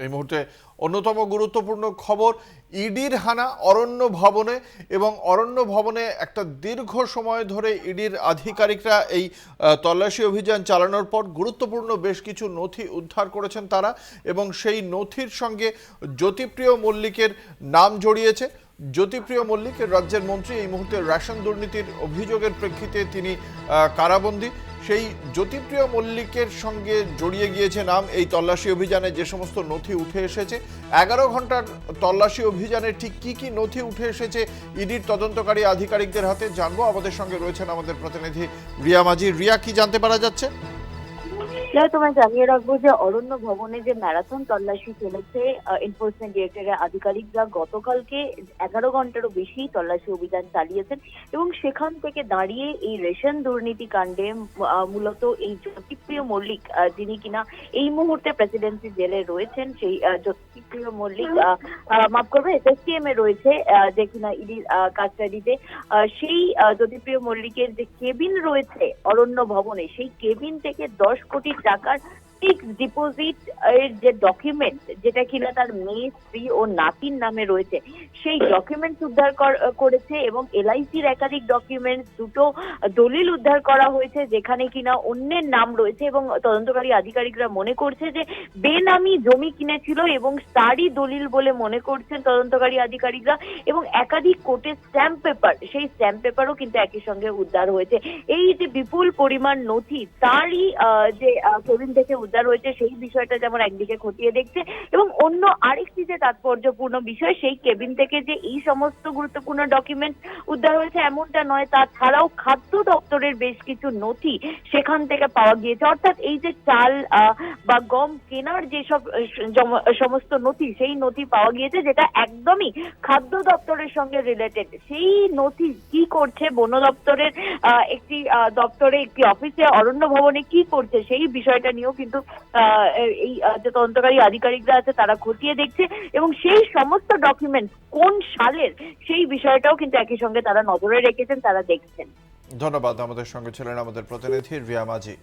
এই মুহূর্তে অন্যতম গুরুত্বপূর্ণ খবর, ইডির হানা অরণ্য ভবনে, এবং অরণ্য ভবনে একটা দীর্ঘ সময় ধরে ইডির আধিকারিকরা এই তল্লাশি অভিযান চালানোর পর গুরুত্বপূর্ণ বেশ কিছু নথি উদ্ধার করেছেন তারা, এবং সেই নথির সঙ্গে জ্যোতিপ্রিয় মল্লিকের নাম জড়িয়েছে। জ্যোতিপ্রিয় মল্লিক রাজ্যের মন্ত্রী, এই মুহূর্তে রেশন দুর্নীতির অভিযোগের প্রেক্ষিতে তিনি কারাবন্দী। সেই জ্যোতিপ্রিয় মল্লিকের সঙ্গে জড়িয়ে গিয়েছে নাম এই তল্লাশি অভিযানে। যে সমস্ত নথি উঠে এসেছে 11 ঘন্টার তল্লাশি অভিযানে ঠিক কি কি নথি উঠে এসেছে ইডির তদন্তকারী আধিকারিকদের হাতে জানবো। আমাদের সঙ্গে রয়েছেন আমাদের প্রতিনিধি রিয়া মাঝি। রিয়া, কি জানতে পারা যাচ্ছে? তোমায় জানিয়ে রাখবো যে অরণ্য ভবনে যে ম্যারাথন তল্লাশি চলেছে, এনফোর্সমেন্ট ডিরেক্টরের আধিকারিকরা গতকালকে 11 ঘন্টারও বেশি তল্লাশি অভিযান চালিয়েছেন এবং সেখান থেকে দাঁড়িয়ে এই রেশন দুর্নীতি কাণ্ডে মূলত এই জ্যোতিপ্রিয় মল্লিক, যিনি কিনা এই মুহূর্তে প্রেসিডেন্সি জেলে রয়েছেন, সেই জ্যোতিপ্রিয় মল্লিক মাফ করবে এসএসটিএম এ রয়েছে, যে কিনা ইডির কাস্টাডিতে। সেই জ্যোতিপ্রিয় মল্লিকের যে কেবিন রয়েছে অরণ্য ভবনে, সেই কেবিন থেকে 10 কোটি টাকার ফিক্সড ডিপোজিট এর যে ডকুমেন্ট, যেটা কিনা তার মেয়ে, স্ত্রী ও নাতির নামে রয়েছে, সেই ডকুমেন্ট উদ্ধার করেছে এবং এলআইসির একাধিক ডকুমেন্ট, দুটো দলিল উদ্ধার করা হয়েছে যেখানে কিনা অন্যের নাম রয়েছে এবং তদন্তকারী আধিকারিকরা মনে করছে যে বেনামি জমি কিনেছিল এবং তারই দলিল বলে মনে করছেন তদন্তকারী আধিকারিকরা। এবং একাধিক কোর্টের স্ট্যাম্প পেপার, সেই স্ট্যাম্প পেপারও কিন্তু একই সঙ্গে উদ্ধার হয়েছে। এই যে বিপুল পরিমাণ নথি তারই যে কেবিন থেকে উদ্ধার হয়েছে, সেই বিষয়টা যেমন একদিকে খতিয়ে দেখছে, এবং অন্য আরেকটি যে তাৎপর্যপূর্ণ বিষয়, সেই কেবিন থেকে যে এই সমস্ত গুরুত্বপূর্ণ ডকুমেন্ট উদ্ধার হয়েছে এমনটা নয়, তাছাড়াও খাদ্য দপ্তরের বেশ কিছু নথি সেখান থেকে পাওয়া গিয়েছে। অর্থাৎ এই যে চাল বা গম কেনার যেসব সমস্ত নথি, সেই নথি পাওয়া গিয়েছে যেটা একদমই খাদ্য দপ্তরের সঙ্গে রিলেটেড। সেই নথি কি করছে বন দপ্তরের একটি দপ্তরে, একটি অফিসে, অরণ্য ভবনে কি করছে, সেই বিষয়টা নিয়েও কিন্তু এই যে তদন্তকারী আধিকারিকরা আছে তারা খতিয়ে দেখছে এবং সেই সমস্ত ডকুমেন্ট কোন সালের, সেই বিষয়টাও কিন্তু একই সঙ্গে তারা নজরে রেখেছেন, তারা দেখছেন। ধন্যবাদ। আমাদের সঙ্গে ছিলেন আমাদের প্রতিনিধি রিয়া মাঝি।